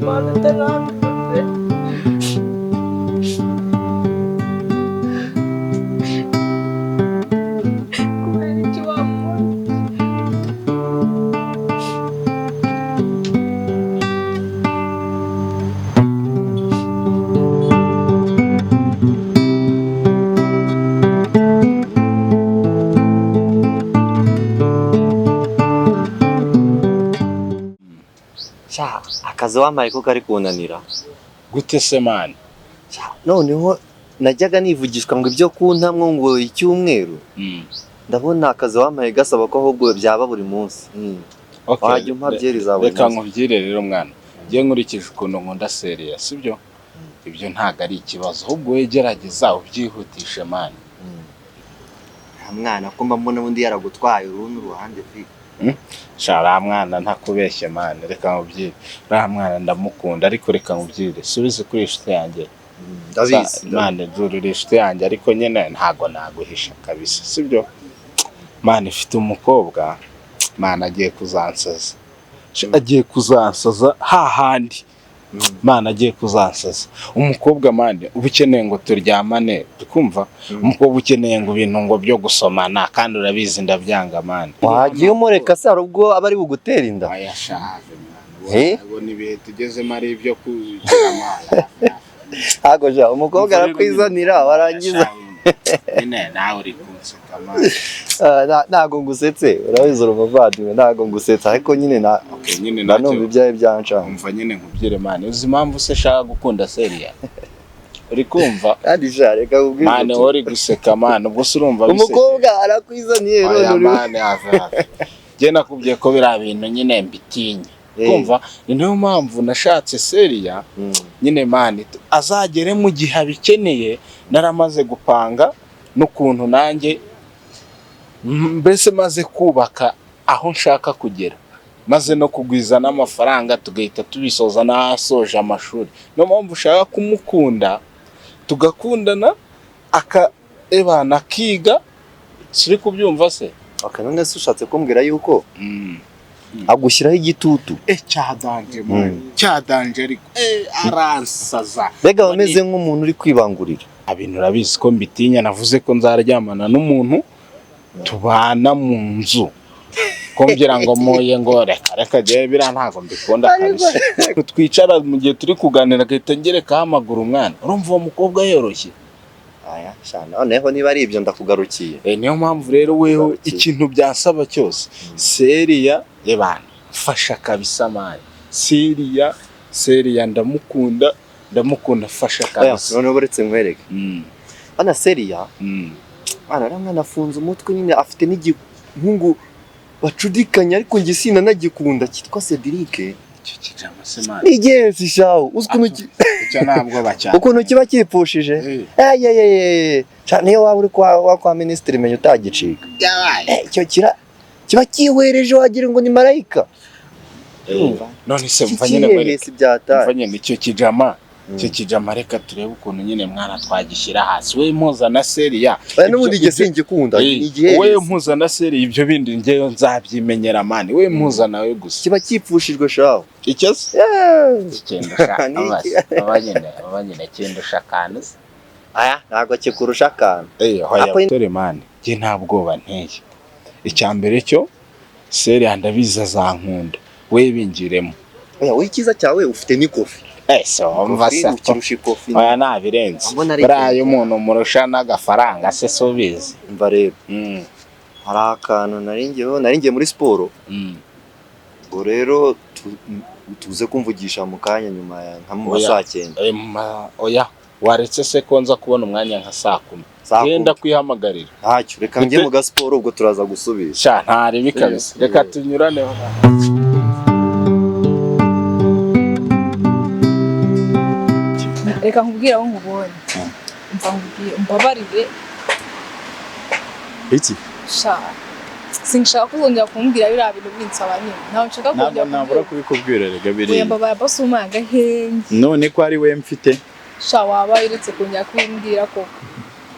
Mana terang. Akazi wampaye ko kari kunanira gute se man noneho najyaga nivugishwa ngo ibyo kuntamwe ngo icyumweru ndabona akazi wampaye gasaba ko ahubwo byaba buri munsi wajya umpa byeri zawe reka nkubyire rero mwana ngiye nkurikije ukuntu nkunda seriya sibyo ibyo ntago ari ikibazo ahubwo wegerageza ubyihutishe man mwana ko mbona undi yaragutwaye urundi ruhande fi shara mwana ntakubeshye man reka nkubyire ra mwana ndamukunda ariko reka nkubyire subize kuri inshuti yanjye ndabizi man durire inshuti yanjye ariko nyene ntago naguhisha kabisa sibyo man ifite umukobwa man agiye kuzansaza hahandi man agiye kuzansaza umukobwa man ubukeneye ngo turyamane dukumva umukobwa ukeneye ngo ibintu ngo byo gusomana kandi urabizi ndabyanga man wagiye umureka se ubwo abari bugutera inda ayashaje man ubona ibihe tugezemo ari ibyo kugira man hago ja umukobwa arakwizanira warangiza nyine nawe uri kunseka man ntago ngusetse urabizi urumuvandimwe ntago ngusetsa ariko nyine nyine numva ibyaye byanca umva nyine nkubyire man uzi impamvu se shaka gukunda seriya uri kumva kandi reka ubwize man uri guseka man ubwo se urumva umukobwa arakwizaniye rero man je nakubwiye ko bira bintu nyine mbitinye kumva niyo mpamvu nashatse seriya nyine man azagere mu gihe abikeneye naramaze gupanga n'ukuntu nanjye mbese maze kubaka aho nshaka kugera maze no kugwiza n'amafaranga tugahita tubisoza n'asoje amashuri niyo mpamvu ushaka kumukunda tugakundana ebana kiga siri kubyumva se none se ushatse kumbwira yuko agushyiraho igitutu cyadanje man cyadanje ariko aransaza bega bameze nk'umuntu uri kwibangurira abintu urabizi ko mbitinya navuze ko nzaryamana n'umuntu tubana mu nzu kumbwira ngo moye ngo reka je bira ntago mbikunda kabisa twicara mu gihe turi kuganira gahita ngereka amaguru mwana urumva uwo mukobwa yoroshye aya cyane noneho niba ari ibyo ndakugarukiye niyo mpamvu rero weho ikintu byasaba cyose seriya ebana fasha kabisa mani seriya ndamukunda fasha kabisa none buretse nkwereke ana seriya ana ramwana afunze umutwe nyine afite n'igihungu bacudikanya ariko ngi sina nagikunda kitwa Cedric icyo kijama se mani igenzi shawo uzkuntu cyo ntabwo bacyane ukuntu kiba kipushije cyane iyo waba uri kwa ministre menye utagicika icyo kiba kiwereje wagira ngo ni marayika none se mva nyine icyo kijama reka turebe ukuntu nyine mwana twagishyira hasi we mpuza na seriya n'ubundi igihe singikunda we mpuza na seriya ibyo bindi ngeyo nzabyimenyera mani we mpuza nawe gusa kiba kipfushijwe shawo icyo se abanyene kindusha akantu aya ntabwo kikurusha akantu tore mani nge nta bwoba nteye icya mbere cyo seriya ndabiza zankunda we bingiremo we icyiza cyawe ufite n'ikofi so mva se oya nabirenze baraye umuntu murusha n'agafaranga se sobize mva rero hari akantu naringiye muri siporo ngo rero tuze kumvugisha mu kanya nyuma nka mu saa 9 oya waretse se ko nza kubona umwanya nka saa 10 genda kwihamagarira ntacyo reka njye mu gasiporo ubwo turaza gusubira sha ntari bikabise reka tunyurane reka nkubwira aho nkubonye mbabarire iki sha sinshaka kuzongera kumbwira biriya bintu binsaba nyine ntawe nshaka kujya nabura kubikubwira rega biri oya mbabara bose umanga hengi none ko ari we mfite sha waba iretse kongera kumbwira koko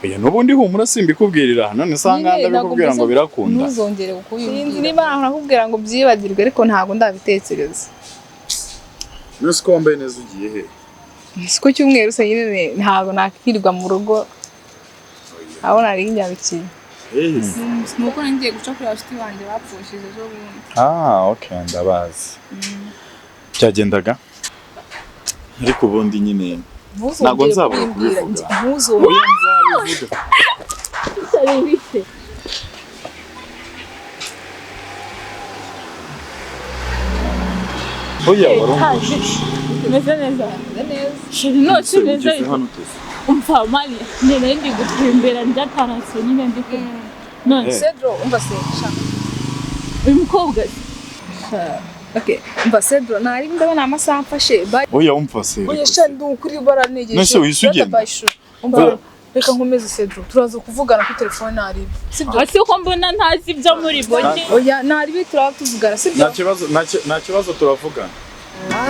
oya nubundi humura simbikubwirira none sanga ndabikubwira ngo birakunda ntuzongere gukubwira sinzi niba nakubwira ngo byibagirwe ariko ntago ndabitekereza nose ko wambaye neza ugiye he siko cyumweru se nyine ntago nakwirirwa mu rugo aho nari njyabikiye nuko ngiye guca kuri abashiti banje bapfushije zo bundi okay ndabazi byagendaga ariko ubundi nyine ntago nzabukuvuga ntuzongere nzabivuga sabibite oya warumva meze neza shiri no kimeze umva mali nene ndi gutembera ndatanase nyine ndi ko none Cedro umva se shaka uyu mukobwa okay umva Cedro nari ndabona amasaha mfashe oya umva se oya shandi ukuri baranegeje nese wisugenda umva reka nkomeze Cedro turaza kuvugana kuri telefone nari sibyo ase ko mbona ntazi ibyo muri bonje oya nari bituraho tuvugana sibyo nta kibazo turavugana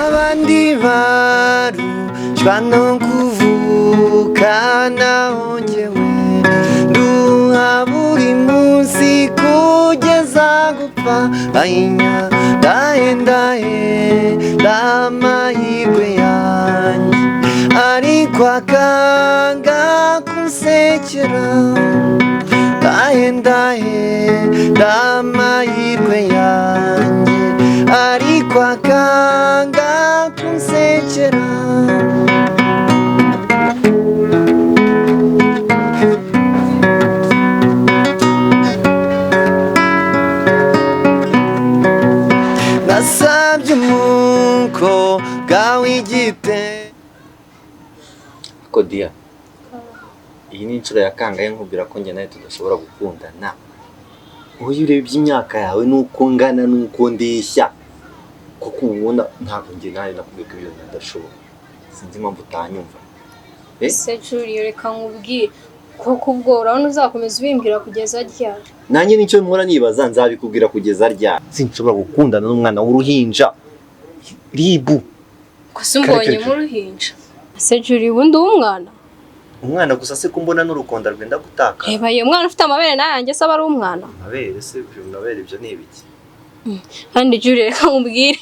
abandi barushwa no kuvuka naho njyewe nduha buri munsi kugeza gupfa ayinya ndahe ndamahirwe yanjye ariko akanga kunsekera ndahe ndamahirwe yanjye ariko akanga kunsekera nasabye umukobwa w'igite Kodia iyi ni inshuro ya kangahe nkubwira ko njye nawe tudashobora gukundana uyu urebye imyaka yawe nuko ngana nuko ndeshya kuko ubona ntabwo njye nawe nakubwiye ko ibintu bidashoboka sinzi impamvu utanyumva ese Julie reka nkubwire koko ubwo urabona uzakomeza ubimbwira kugeza ryari nanjye nicyo mpora nibaza nzabikubwira kugeza ryari sinshobora gukundana n'umwana w'uruhinja ribu gusa umbonye mu ruhinja ese Julie ubundi umwana gusa se ko mbona n'urukonda rwenda gutaka reba iyo mwana ufite amabere nayanjye se aba ari umwana amabere se amabere ibyo ni ibiki kandi Julie reka nkubwire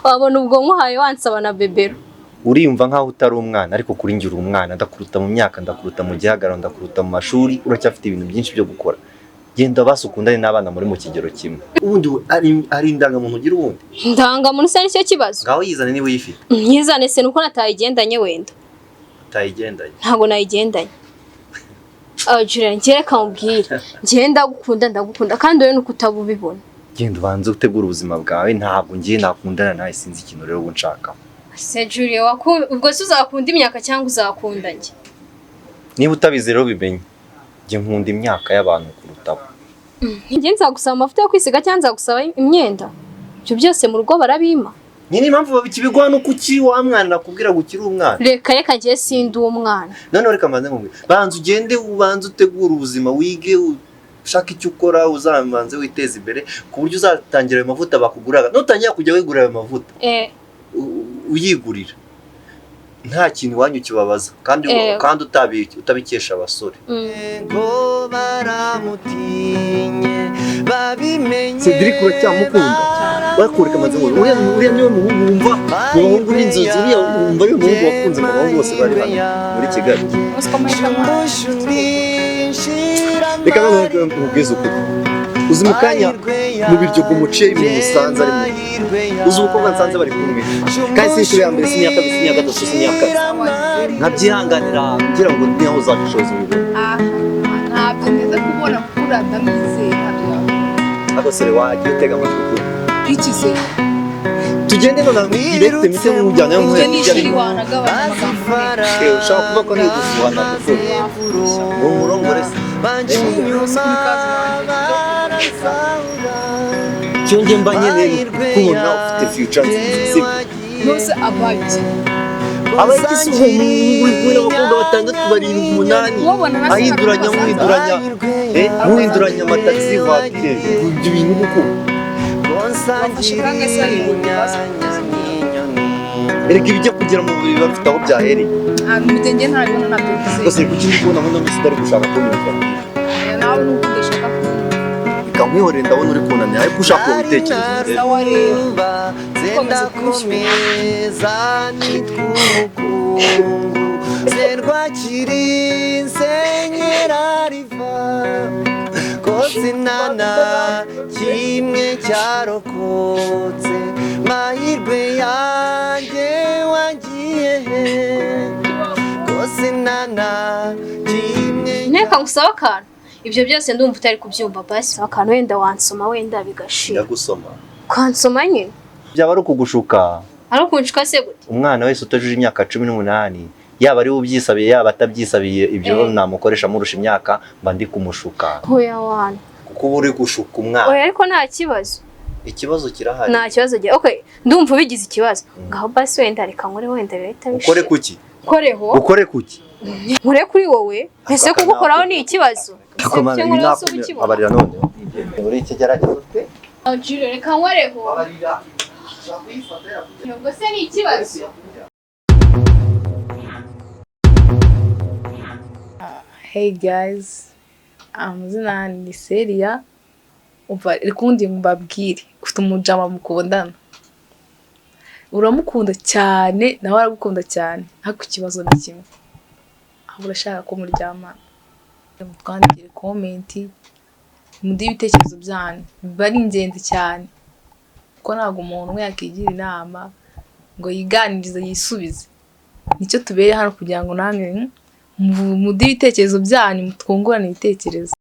wabona ubwo nkuhaye wansaba na bebero uriyumva nkaho utari umwana ariko kuri njye uri umwana ndakuruta mu myaka ndakuruta mu gihagararo ndakuruta mu mashuri uracyafite ibintu byinshi byo gukora genda basukundane n'abana muri mu kigero kimwe ubundi ari indangamuntu ugira ubundi indangamuntu se nicyo kibazo ngaho yizane niba uyifite nyizane se nuko natayigendanye wenda utayigendanye ntabwo nayigendanye Julie njye reka nkubwire ngenda ndagukunda kandi wowe nuko utabubibona genda ubanze utegura ubuzima bwawe ntabwo ngiye nakundana nawe sinzi ikintu rero ubu nshaka se Julie ubwo se uzakunda imyaka cyangwa uzakunda njye niba utabizi rero bimenye njye nkunda imyaka y'abantu kurutaho njye nzagusaba amavuta yo kwisiga cyangwa nzagusaba imyenda ibyo byose mu rugo barabima nyine impamvu babikibigwa no kuki wa mwana nakubwira ngo ukiri umwana reka njye sindi umwana none reka mbanze nkubwire banza ugende ubanze utegura ubuzima wige ushaka icyo ukora uzamanze witeza imbere ku buryo uzatangira ayo mavuta bakuguraga nutangira kujya wigura ayo mavuta uyigurira nta kintu iwanyu kibabaza kandi utabikesha abasore Cedric uracyamukunda bakureka amaze ngo uriya niwe muhungu wumva umuhungu w'inzozi uriya wumva ari umuhungu wakunze abahungu bose bari hano muri Kigali reka nkubwize ukuri uzi mu kanya mu biryo bw'umuceri ibintu musanze arimo uzi umukobwa nsanze bari kumwe kandi si inshuro ya mbere si imyaka kabiri si imyaka gatatu si imyaka nkabyihanganira ngira ngo niho uzabishoza ibintu ntabyo neza kubona kuri ndamwizeye ako sere wagiye utega amatwi kuri iki se tugende none direct mise n'umujyana yo muri Kigali ushaka kuvuga ko ni gusuhana kuko ngo murongore se cyonge mba nyene kubona ufite future nziza nose abaki abakisi uri bakunda batandatu barindwi umunani ahinduranya muhinduranya amataxi voiture ibyo bintu kuko erega ibijya kugira mu buriri bafite aho byahereye mugenge ntabibona nabyo gusa kuki ndi kubona ngo ndetse utari gushaka kunyumva nawe nuko udashaka kunyumva bikamwihorera ndabona uri kunanira ariko ushaka kubitekerezo sawa rero zenda kumeza nitwukungu zerwakiri nsenyera riva kosinana kimwe cyarokotse mahirwe yanjye wagiye he kosinana kimwe nteka ngusaba akantu ibyo byose ndumva utari kubyumva basi akantu wenda wansoma wenda bigashira ndagusoma ukansoma nyine byaba ari ukugushuka ari ukunshika se gute umwana wese utajuje imyaka 18 yaba ari ubyisabiye yaba atabyisabiye ibyo namukoresha murusha imyaka mba ndi kumushuka hoya wana kuko uba uri gushuka umwana oya ariko nta kibazo ikibazo kirahari nta kibazo gihe okay ndumva ubigize ikibazo ngaho basi wenda reka nkore wenda leta bishye ukore kuki koreho ukore kuki nkore kuri wowe ese kugukoraho ni ikibazo akomana abarira none uri iki gerageza ute ajire reka nkoreho abarira ngo se ni ikibazo Hey guys, amazina ni Seria. Umva rikundi mbabwire ufite umujama mukundana. Uramukunda cyane nawe aragukunda cyane. Ariko ikibazo ni kimwe. Aho urashaka ko muryamana. Mutwandikire comment. Mundi ibitekerezo byanyu. Bari ingenzi cyane. Ko ntago umuntu umwe yakigira inama ngo yiganirize yisubize. Nicyo tubereye hano kugira ngo namwe mudi ibitekerezo byanyu mutwungurane ibitekerezo.